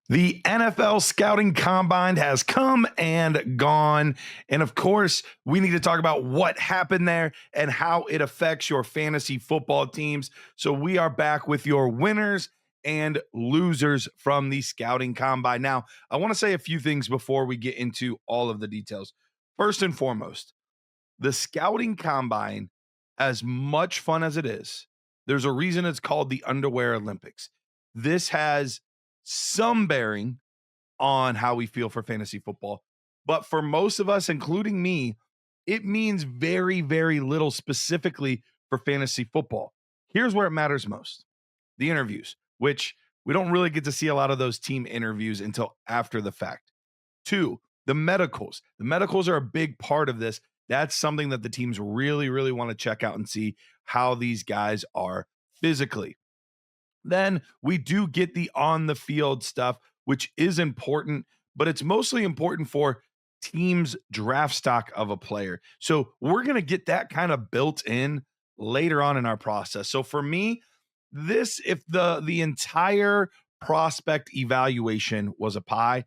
The NFL scouting combine has come and gone. And of course, we need to talk about what happened there and how it affects your fantasy football teams. So we are back with your winners and losers from the scouting combine. Now, I want to say a few things before we get into all of the details. First and foremost, the scouting combine, as much fun as it is, there's a reason it's called the Underwear Olympics. This has some bearing on how we feel for fantasy football. But for most of us, including me, it means very, very little specifically for fantasy football. Here's where it matters most: the interviews, which we don't really get to see a lot of those team interviews until after the fact. Two, the medicals. The medicals are a big part of this. That's something that the teams really, really want to check out and see how these guys are physically. Then we do get the on the field stuff, which is important, but it's mostly important for teams' draft stock of a player. So we're going to get that kind of built in later on in our process. So for me, this, if the entire prospect evaluation was a pie,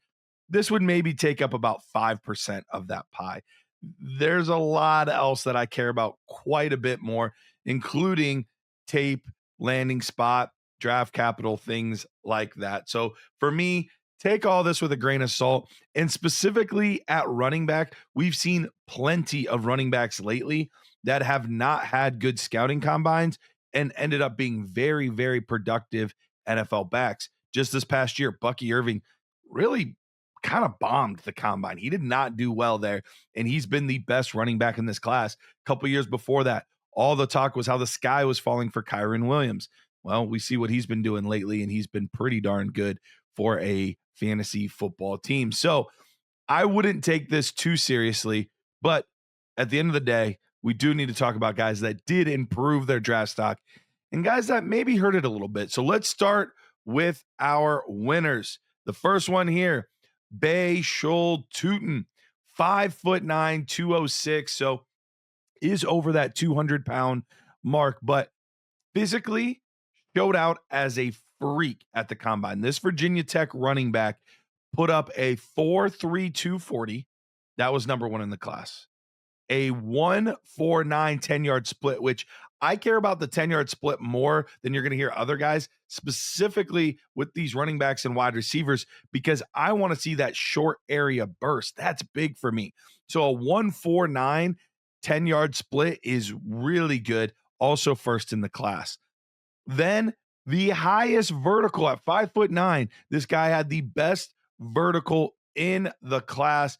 this would maybe take up about 5% of that pie. There's a lot else that I care about quite a bit more, including tape, landing spot, draft capital, things like that. So for me, take all this with a grain of salt. And specifically at running back, we've seen plenty of running backs lately that have not had good scouting combines and ended up being very, very productive NFL backs. Just this past year, Bucky Irving really kind of bombed the combine. He did not do well there, and he's been the best running back in this class. A couple years before that, all the talk was how the sky was falling for Kyron Williams. Well, we see what he's been doing lately, and he's been pretty darn good for a fantasy football team. So I wouldn't take this too seriously, but at the end of the day, we do need to talk about guys that did improve their draft stock and guys that maybe hurt it a little bit. So let's start with our winners. The first one here, Bhayshul Tuten, 5'9", 206. So is over that 200-pound mark, but physically showed out as a freak at the combine. This Virginia Tech running back put up a 4.3 240. That was number one in the class. A 1.49 10-yard split, which I care about the 10-yard split more than you're going to hear other guys, specifically with these running backs and wide receivers, because I want to see that short area burst. That's big for me. So a 1.49 10-yard split is really good. Also first in the class. Then the highest vertical at 5'9". This guy had the best vertical in the class,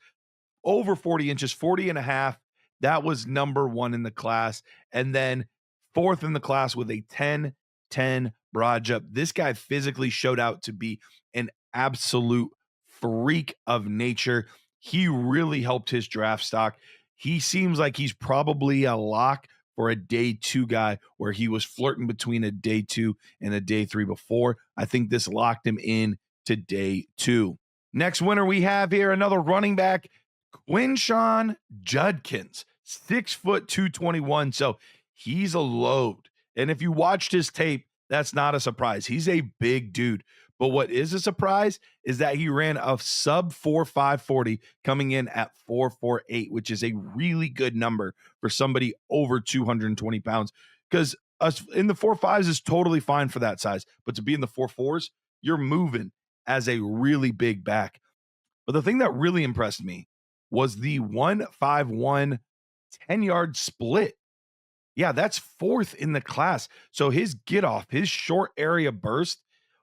over 40 inches, 40 and a half. That was number one in the class. And then fourth in the class with a 10-10 broad jump. This guy physically showed out to be an absolute freak of nature. He really helped his draft stock. He seems like he's probably a lock for a day two guy, where he was flirting between a day two and a day three before. I think this locked him in to day two. Next winner we have here, another running back, Quinshon Judkins, 6', 221. So he's a load. And if you watched his tape, that's not a surprise. He's a big dude. But what is a surprise is that he ran a sub 4.5 40 coming in at 4.48, which is a really good number for somebody over 220 pounds. Because us in the 4.5s is totally fine for that size. But to be in the 4.4s, you're moving as a really big back. But the thing that really impressed me was the 1.51 10-yard split. Yeah, that's fourth in the class. So his get off, his short area burst,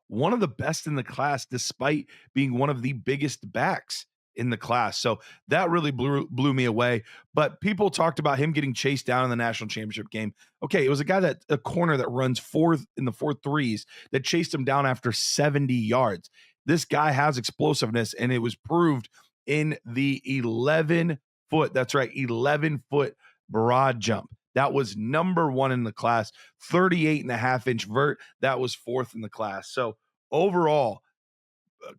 one of the best in the class, despite being one of the biggest backs in the class. So that really blew me away. But people talked about him getting chased down in the national championship game. Okay, it was a corner that runs fourth in the 4.3s that chased him down after 70 yards. This guy has explosiveness, and it was proved in the 11-foot, that's right, 11-foot broad jump. That was number one in the class. 38.5-inch vert. That was fourth in the class. So overall,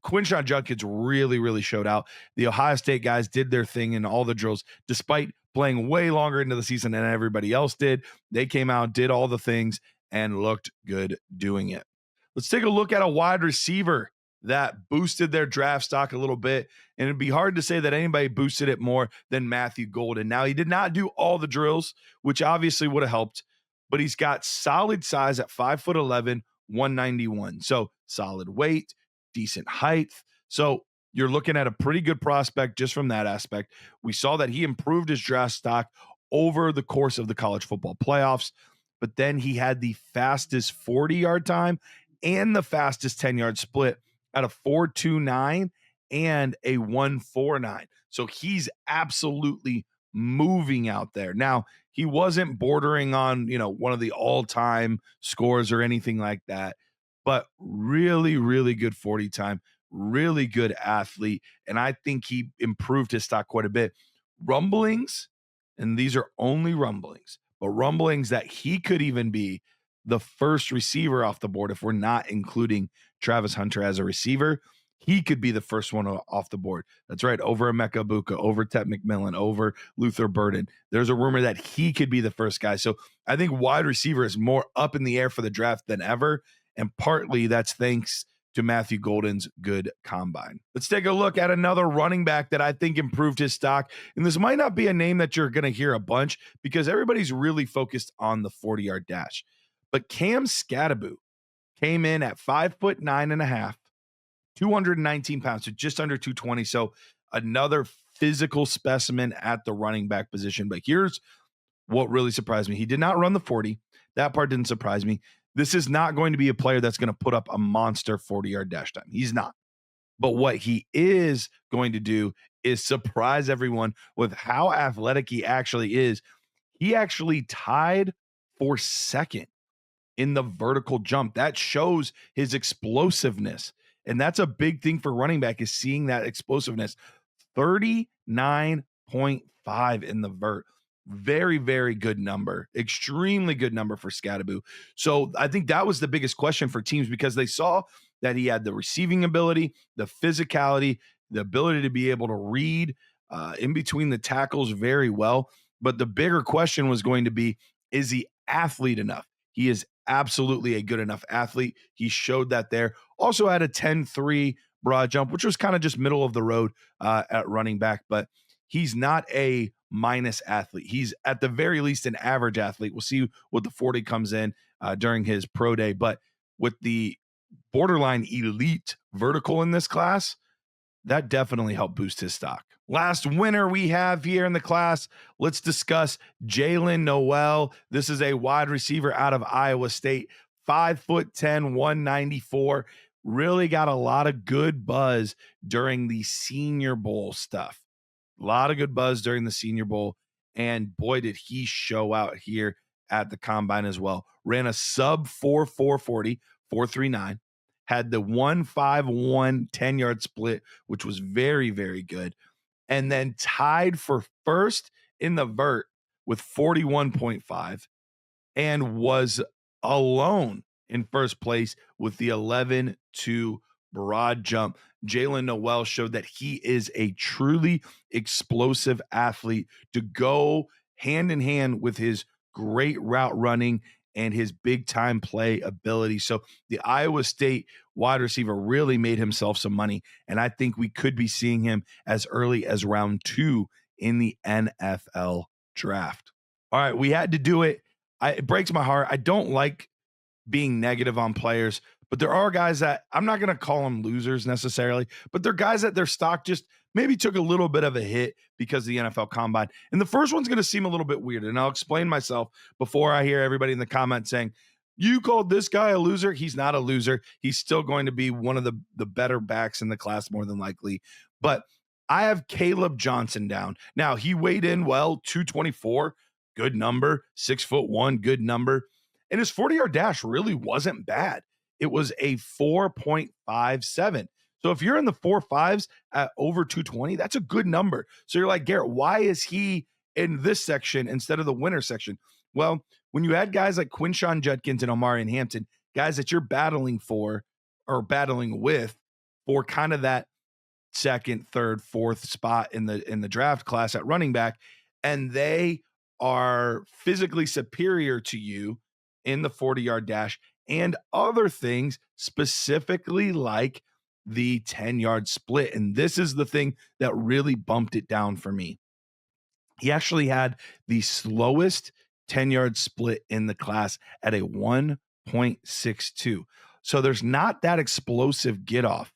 Quinshon Judkins really, really showed out. The Ohio State guys did their thing in all the drills, despite playing way longer into the season than everybody else did. They came out, did all the things, and looked good doing it. Let's take a look at a wide receiver. that boosted their draft stock a little bit. And it'd be hard to say that anybody boosted it more than Matthew Golden. Now, he did not do all the drills, which obviously would have helped, but he's got solid size at 5'11, 191. So solid weight, decent height. So you're looking at a pretty good prospect just from that aspect. We saw that he improved his draft stock over the course of the college football playoffs, but then he had the fastest 40-yard time and the fastest 10-yard split at a 4.29 and a 1.49. So he's absolutely moving out there. Now, he wasn't bordering on, one of the all-time scores or anything like that, but really, really good 40 time, really good athlete. And I think he improved his stock quite a bit. Rumblings, and these are only rumblings, but rumblings that he could even be the first receiver off the board if we're not including Travis Hunter as a receiver. He could be the first one off the board. That's right. Over Emeka Buka, over Tet McMillan, over Luther Burden. There's a rumor that he could be the first guy. So I think wide receiver is more up in the air for the draft than ever. And partly that's thanks to Matthew Golden's good combine. Let's take a look at another running back that I think improved his stock. And this might not be a name that you're going to hear a bunch because everybody's really focused on the 40-yard dash. But Cam Skattebo came in at 5'9.5", 219 pounds, so just under 220. So another physical specimen at the running back position. But here's what really surprised me. He did not run the 40. That part didn't surprise me. This is not going to be a player that's going to put up a monster 40-yard dash time. He's not. But what he is going to do is surprise everyone with how athletic he actually is. He actually tied for second in the vertical jump. That shows his explosiveness. And that's a big thing for running back, is seeing that explosiveness. 39.5 in the vert. Very, very good number. Extremely good number for Skattebo. So I think that was the biggest question for teams, because they saw that he had the receiving ability, the physicality, the ability to be able to read in between the tackles very well. But the bigger question was going to be, is he athlete enough? He is absolutely a good enough athlete. He showed that there. Also had a 10.3 broad jump, which was kind of just middle of the road at running back, but he's not a minus athlete. He's at the very least an average athlete. We'll see what the 40 comes in during his pro day, but with the borderline elite vertical in this class, that definitely helped boost his stock. Last winner we have here in the class, let's discuss Jalen Noel. This is a wide receiver out of Iowa State, 5'10", 194. Really got a lot of good buzz during the Senior Bowl stuff. A lot of good buzz during the Senior Bowl, and boy, did he show out here at the combine as well. Ran a sub 4.40, 4.39. Had the 1.51 10-yard split, which was very, very good. And then tied for first in the vert with 41.5 and was alone in first place with the 11.2 broad jump. Jalen Noel showed that he is a truly explosive athlete to go hand in hand with his great route running and his big time play ability. So the Iowa State wide receiver really made himself some money. And I think we could be seeing him as early as round 2 in the NFL draft. All right, we had to do it. It breaks my heart. I don't like being negative on players, but there are guys that I'm not going to call them losers necessarily, but they're guys that their stock just maybe took a little bit of a hit because of the NFL Combine. And the first one's going to seem a little bit weird, and I'll explain myself before I hear everybody in the comments saying, you called this guy a loser. He's not a loser. He's still going to be one of the better backs in the class, more than likely. But I have Kaleb Johnson down. Now, he weighed in well, 224, good number, 6'1", good number. And his 40-yard dash really wasn't bad. It was a 4.57. So if you're in the 4.5s at over 220, that's a good number. So you're like, Garrett, why is he in this section instead of the winner section? Well, when you had guys like Quinshon, Judkins, and Omarion Hampton, guys that you're battling for or battling with for kind of that second, third, fourth spot in the draft class at running back, and they are physically superior to you in the 40-yard dash and other things, specifically like the 10-yard split. And this is the thing that really bumped it down for me. He actually had the slowest 10-yard split in the class at a 1.62. So there's not that explosive get off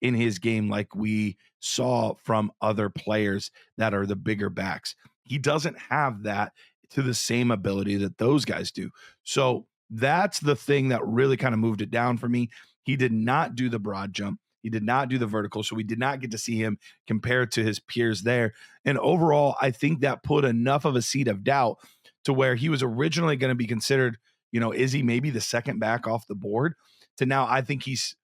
in his game like we saw from other players that are the bigger backs. He doesn't have that to the same ability that those guys do. So that's the thing that really kind of moved it down for me. He did not do the broad jump. He did not do the vertical. So we did not get to see him compared to his peers there. And overall, I think that put enough of a seed of doubt to where he was originally going to be considered, is he maybe the second back off the board, to now I think he's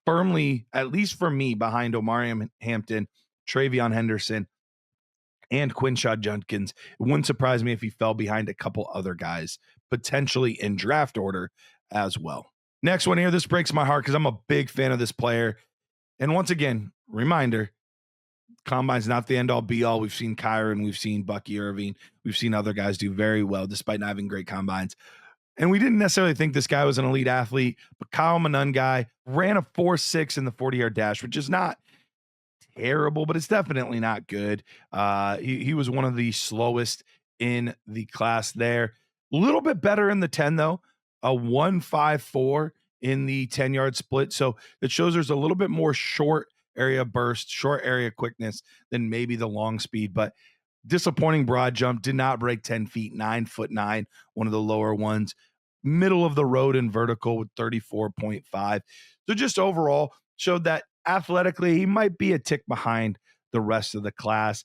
firmly, at least for me, behind Omari Hampton, Travion Henderson, and Quinshon Judkins. It wouldn't surprise me if he fell behind a couple other guys, potentially in draft order as well. Next one here, this breaks my heart because I'm a big fan of this player. And once again, reminder, Combine's not the end-all, be-all. We've seen Kyron, we've seen Bucky Irving, we've seen other guys do very well despite not having great combines. And we didn't necessarily think this guy was an elite athlete, but Kyle Manun guy ran a 4.6 in the 40-yard dash, which is not terrible, but it's definitely not good. He was one of the slowest in the class there. A little bit better in the 10, though, a 1.54 in the 10-yard split. So it shows there's a little bit more short area burst, short area quickness than maybe the long speed, but disappointing broad jump, did not break 10 feet, 9'9", one of the lower ones, middle of the road in vertical with 34.5. So just overall showed that athletically, he might be a tick behind the rest of the class.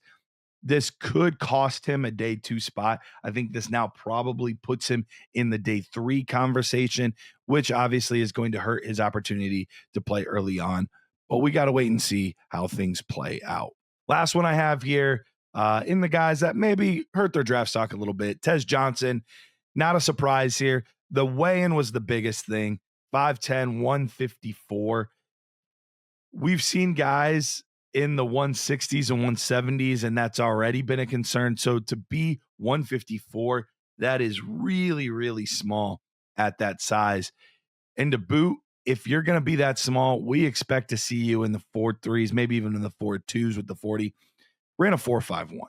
This could cost him a day 2 spot. I think this now probably puts him in the day 3 conversation, which obviously is going to hurt his opportunity to play early on. But we got to wait and see how things play out. Last one I have here in the guys that maybe hurt their draft stock a little bit. Tez Johnson, not a surprise here. The weigh-in was the biggest thing. 5'10", 154. We've seen guys in the 160s and 170s, and that's already been a concern. So to be 154, that is really, really small at that size. And to boot, if you're going to be that small, we expect to see you in the 4.3s, maybe even in the 4.2s with the 40. Ran a 4.51.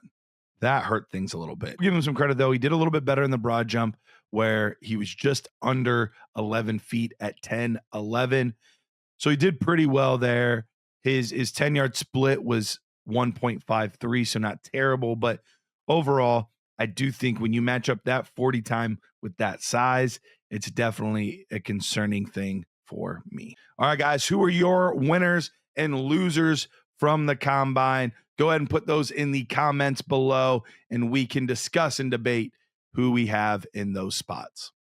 That hurt things a little bit. Give him some credit, though. He did a little bit better in the broad jump where he was just under 11 feet at 10.11. So he did pretty well there. His 10-yard split was 1.53, so not terrible. But overall, I do think when you match up that 40 time with that size, it's definitely a concerning thing for me. All right, guys, who are your winners and losers from the Combine? Go ahead and put those in the comments below, and we can discuss and debate who we have in those spots.